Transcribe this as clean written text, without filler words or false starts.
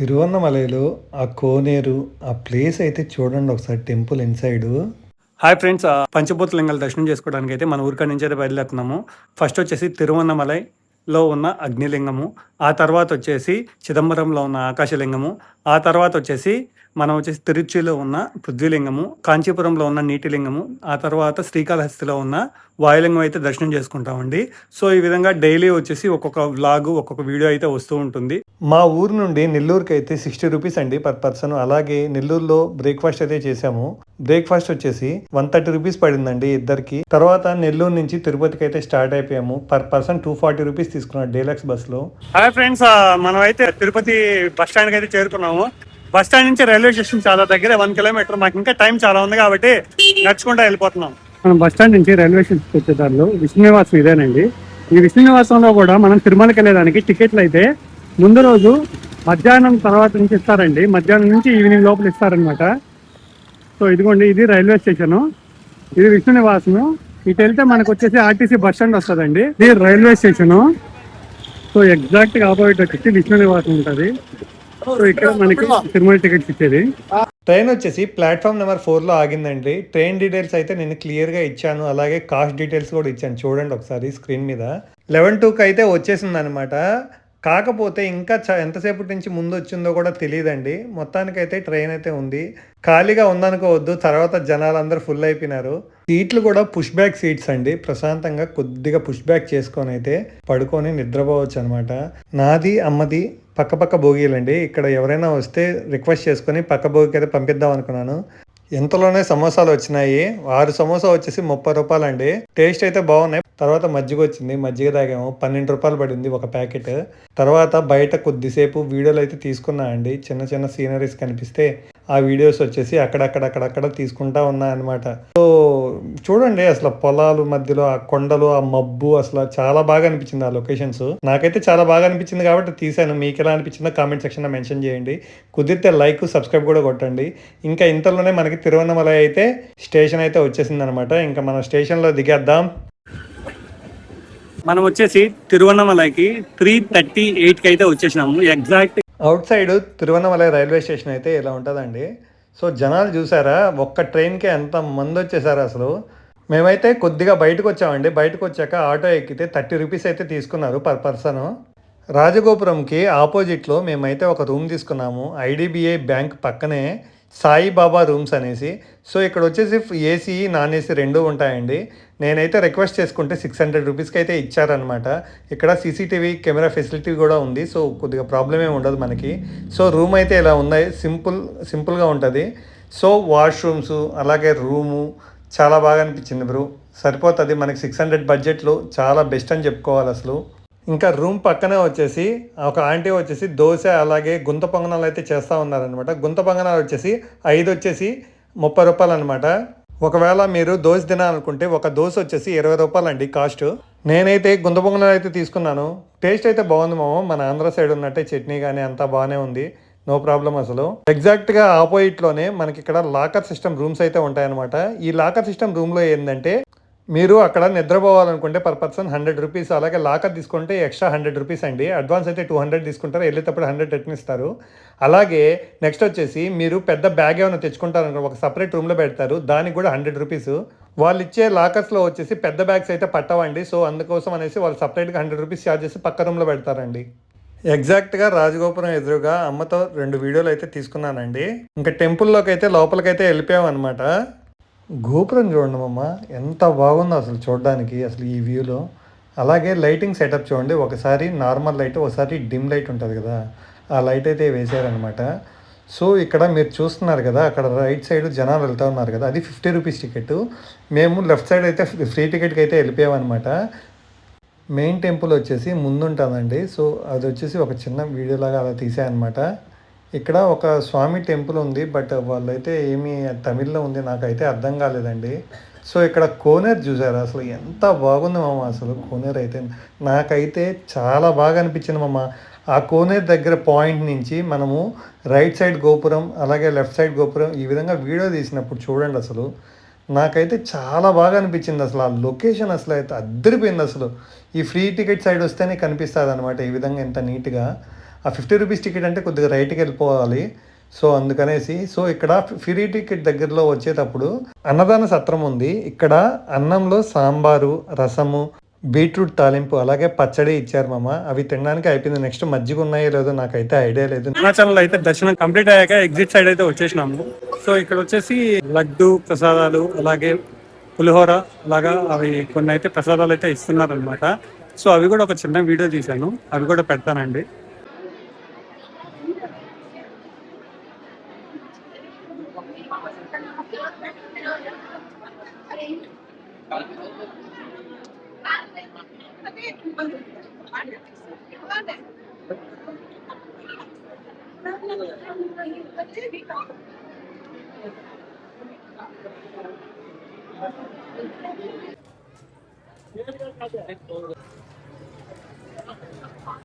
తిరువన్నమలైలో ఆ కోనేరు, ఆ ప్లేస్ అయితే చూడండి ఒకసారి టెంపుల్ ఇన్‌సైడు. హాయ్ ఫ్రెండ్స్, పంచభూత దర్శనం చేసుకోవడానికి అయితే మన ఊరికాడ నుంచి అయితే బయలుదేరుతున్నాము. ఫస్ట్ వచ్చేసి తిరువన్నమలైలో ఉన్న అగ్నిలింగము, ఆ తర్వాత వచ్చేసి చిదంబరంలో ఉన్న ఆకాశలింగము, ఆ తర్వాత వచ్చేసి మనం వచ్చేసి తిరుచిలో ఉన్న పృథ్వీలింగము, కాంచీపురంలో ఉన్న నీటిలింగము, ఆ తర్వాత శ్రీకాళహస్తిలో ఉన్న వాయులింగం అయితే దర్శనం చేసుకుంటామండి. సో ఈ విధంగా డైలీ వచ్చేసి ఒక్కొక్క వ్లాగ్, ఒక్కొక్క వీడియో అయితే వస్తూ ఉంటుంది. మా ఊరు నుండి నెల్లూరుకి అయితే రూ. 60 అండి పర్ పర్సన్. అలాగే నెల్లూరులో బ్రేక్‌ఫాస్ట్ అయితే చేశాము. బ్రేక్‌ఫాస్ట్ వచ్చేసి రూ. 130 పడిందండి ఇద్దరికి. తర్వాత నెల్లూరు నుంచి తిరుపతికి అయితే స్టార్ట్ అయిపోయాము. పర్ పర్సన్ రూ. 240 తీసుకున్నాడు డీలక్స్ బస్‌లో. హాయ్ ఫ్రెండ్స్, మనం అయితే తిరుపతి బస్ స్టాండ్కి అయితే చేరుకున్నాము. బస్ స్టాండ్ నుంచి రైల్వే స్టేషన్ చాలా దగ్గర, 1 కిలోమీటర్. మాకు ఇంకా టైం చాలా ఉంది కాబట్టి నడుచుకుంటూ వెళ్ళిపోతున్నాం. మనం బస్ స్టాండ్ నుంచి రైల్వే స్టేషన్కి వచ్చేదారిలో విష్ణునివాసం ఇదేనండి. ఈ విష్ణునివాసంలో కూడా మనం తిరుమలకి వెళ్ళడానికి టికెట్లు అయితే ముందు రోజు మధ్యాహ్నం తర్వాత నుంచి ఇస్తారండి. మధ్యాహ్నం నుంచి ఈవినింగ్ లోపల ఇస్తారనమాట. సో ఇదిగోండి, ఇది రైల్వే స్టేషను, ఇది విష్ణునివాసము. ఇటు వెళ్తే మనకు వచ్చేసి ఆర్టీసీ బస్ స్టాండ్ వస్తుందండి. ఇది రైల్వే స్టేషను. సో ఎగ్జాక్ట్ గా ఆపోజిట్ వచ్చేసి విష్ణునివాసం ఉంటుంది. సో ఇక్కడ మనకి తిరుమల టికెట్స్ ఇచ్చేది. ట్రైన్ వచ్చేసి ప్లాట్‌ఫామ్ నెంబర్ 4లో ఆగిందండి. ట్రైన్ డీటెయిల్స్ అయితే నేను క్లియర్‌గా ఇచ్చాను. అలాగే కాస్ట్ డీటెయిల్స్ కూడా ఇచ్చాను. చూడండి ఒకసారి స్క్రీన్ మీద. 11:02కి అయితే వచ్చేసిందనమాట. కాకపోతే ఇంకా ఎంతసేపటి నుంచి ముందు వచ్చిందో కూడా తెలియదండి. మొత్తానికైతే ట్రైన్ అయితే ఉంది. ఖాళీగా ఉందనుకోవద్దు, తర్వాత జనాలందరూ ఫుల్ అయిపోయినారు. సీట్లు కూడా పుష్ బ్యాక్ సీట్స్ అండి. ప్రశాంతంగా కొద్దిగా పుష్ బ్యాక్ చేసుకొని అయితే పడుకొని నిద్రపోవచ్చు అనమాట. నాది అమ్మది పక్క బోగీలండి. ఇక్కడ ఎవరైనా వస్తే రిక్వెస్ట్ చేసుకొని పక్క బోగికి అయితే పంపిద్దాం అనుకున్నాను. ఎంతలోనే సమోసాలు వచ్చినాయి. 6 సమోసా వచ్చేసి రూ. 30 అండి. టేస్ట్ అయితే బాగున్నాయి. తర్వాత మజ్జిగ వచ్చింది, మజ్జిగ తాగాము. రూ. 12 పడింది ఒక ప్యాకెట్. తర్వాత బయట కొద్దిసేపు వీడియోలు అయితే తీసుకున్నా అండి. చిన్న చిన్న సీనరీస్ కనిపిస్తే ఆ వీడియోస్ వచ్చేసి అక్కడక్కడ తీసుకుంటా ఉన్నా అనమాట. సో చూడండి అసలు పొలాలు మధ్యలో ఆ కొండలు, ఆ మబ్బు, అసలు చాలా బాగా అనిపించింది ఆ లొకేషన్స్. నాకైతే చాలా బాగా అనిపించింది కాబట్టి తీసాను. మీకు ఎలా అనిపించిందో కామెంట్ సెక్షన్లో మెన్షన్ చేయండి. కుదిరితే లైక్, సబ్స్క్రైబ్ కూడా కొట్టండి. ఇంకా ఇంతలోనే మనకి తిరువన్నమలై అయితే స్టేషన్ అయితే వచ్చేసింది అనమాట. ఇంకా మనం స్టేషన్లో దిగేద్దాం. మనం వచ్చేసి తిరువన్నమలైకి 3:38కి అయితే వచ్చేసినాము. Exact out side Tiruvannamalai railway station అయితే ఇలా ఉంటుందండి. సో జనాలు చూసారా, ఒక్క ట్రైన్కే ఎంత మంది వచ్చేసారు అసలు. మేమైతే కొద్దిగా బయటకు వచ్చామండి. బయటకు వచ్చాక ఆటో ఎక్కితే రూ. 30 అయితే తీసుకున్నారు పర్ పర్సన్. రాజగోపురంకి ఆపోజిట్లో మేమైతే ఒక రూమ్ తీసుకున్నాము. ఐడిబిఐ బ్యాంక్ పక్కనే సాయిబాబా రూమ్స్ అనేసి. సో ఇక్కడ వచ్చేసి ఏసీ, నాన్ ఏసీ రెండూ ఉంటాయండి. నేనైతే రిక్వెస్ట్ చేసుకుంటే రూ. 600కి అయితే ఇచ్చారనమాట. ఇక్కడ సీసీటీవీ కెమెరా ఫెసిలిటీ కూడా ఉంది. సో కొద్దిగా ప్రాబ్లం ఏమి ఉండదు మనకి. సో రూమ్ అయితే ఇలా ఉన్నాయి, సింపుల్గా ఉంటుంది. సో వాష్రూమ్స్ అలాగే రూము చాలా బాగా అనిపించింది బ్రో. సరిపోతుంది మనకి 600 బడ్జెట్లో చాలా బెస్ట్ అని చెప్పుకోవాలి అసలు. ఇంకా రూమ్ పక్కనే వచ్చేసి ఒక ఆంటీ వచ్చేసి దోశ అలాగే గుంత పొంగనాలు అయితే చేస్తూ ఉన్నారనమాట. గుంత పొంగనాలు వచ్చేసి 5 వచ్చేసి రూ. 30 అనమాట. ఒకవేళ మీరు దోశ తినాలనుకుంటే ఒక దోశ వచ్చేసి రూ. 20 అండి కాస్ట్. నేనైతే గుంత పొంగనాలు అయితే తీసుకున్నాను. టేస్ట్ అయితే బాగుంది మామ. మన ఆంధ్ర సైడ్ ఉన్నట్టే చట్నీ కానీ అంతా బాగానే ఉంది. నో ప్రాబ్లం అసలు. ఎగ్జాక్ట్గా ఆపోజిట్లోనే మనకి ఇక్కడ లాకర్ సిస్టమ్ రూమ్స్ అయితే ఉంటాయన్నమాట. ఈ లాకర్ సిస్టమ్ రూమ్లో ఏంటంటే మీరు అక్కడ నిద్రపోవాలనుకుంటే పర్ పర్సన్ రూ. 100. అలాగే లాకర్ తీసుకుంటే ఎక్స్ట్రా రూ. 100 అండి. అడ్వాన్స్ అయితే 200 తీసుకుంటారు, వెళ్ళేటప్పుడు 100 రిటర్న్ ఇస్తారు. అలాగే నెక్స్ట్ వచ్చేసి మీరు పెద్ద బ్యాగ్ ఏమైనా తెచ్చుకుంటారనుకో, ఒక సపరేట్ రూమ్లో పెడతారు, దానికి కూడా రూ. 100. వాళ్ళు ఇచ్చే లాకర్స్లో వచ్చేసి పెద్ద బ్యాగ్స్ అయితే పట్టవండి. సో అందుకోసం అనేసి వాళ్ళు సపరేట్గా రూ. 100 ఛార్జ్ చేసి పక్క రూమ్లో పెడతారండి. ఎగ్జాక్ట్గా రాజగోపురం ఎదురుగా అమ్మతో 2 వీడియోలు అయితే తీసుకున్నానండి. ఇంకా టెంపుల్లోకి అయితే లోపలికైతే వెళ్ళిపోయాం అనమాట. గోపురం చూడండి మమ్మ, ఎంత బాగుందో అసలు చూడడానికి అసలు ఈ వ్యూలో. అలాగే లైటింగ్ సెటప్ చూడండి. ఒకసారి నార్మల్ లైట్, ఒకసారి డిమ్ లైట్ ఉంటుంది కదా, ఆ లైట్ అయితే వేసారనమాట. సో ఇక్కడ మీరు చూస్తున్నారు కదా, అక్కడ రైట్ సైడ్ జనాలు వెళ్తూ ఉన్నారు కదా, అది రూ. 50 టికెట్. మేము లెఫ్ట్ సైడ్ అయితే ఫ్రీ టికెట్కి అయితే వెళ్ళిపోయామన్నమాట. మెయిన్ టెంపుల్ వచ్చేసి ముందుంటుందండి. సో అది వచ్చేసి ఒక చిన్న వీడియోలాగా అలా తీసాయన్నమాట. ఇక్కడ ఒక స్వామి టెంపుల్ ఉంది, బట్ వాళ్ళైతే ఏమీ తమిళ్లో ఉంది, నాకైతే అర్థం కాలేదండి. సో ఇక్కడ కోనేరు చూసారు, అసలు ఎంత బాగుంది మామ. అసలు కోనేరు అయితే నాకైతే చాలా బాగా అనిపించింది మామ. ఆ కోనేరు దగ్గర పాయింట్ నుంచి మనము రైట్ సైడ్ గోపురం అలాగే లెఫ్ట్ సైడ్ గోపురం ఈ విధంగా వీడియో తీసినప్పుడు చూడండి, అసలు నాకైతే చాలా బాగా అనిపించింది. అసలు ఆ లొకేషన్ అసలు అయితే అద్దరిపోయింది. అసలు ఈ ఫ్రీ టికెట్ సైడ్ వస్తేనే కనిపిస్తుంది అనమాట ఈ విధంగా ఎంత నీట్గా. ఆ 50 రూపీస్ టికెట్ అంటే కొద్దిగా రైట్కి వెళ్ళిపోవాలి. సో అందుకనేసి సో ఇక్కడ ఫ్రీ టికెట్ దగ్గరలో వచ్చేటప్పుడు అన్నదాన సత్రం ఉంది. ఇక్కడ అన్నంలో సాంబారు, రసము, బీట్రూట్ తాలింపు అలాగే పచ్చడి ఇచ్చారు మామ. అవి తినడానికి అయిపోయింది. నెక్స్ట్ మజ్జిగ ఉన్నాయో లేదో నాకైతే ఐడియా లేదు. అరుణాచలంలో అయితే దర్శనం కంప్లీట్ అయ్యాక ఎగ్జిట్ సైడ్ అయితే వచ్చేసినాము. సో ఇక్కడ వచ్చేసి లడ్డు ప్రసాదాలు అలాగే పులిహోర అలాగా అవి కొన్ని అయితే ప్రసాదాలు అయితే ఇస్తున్నారు అనమాట. సో అవి కూడా ఒక చిన్న వీడియో తీశాను, అవి కూడా పెడతానండి.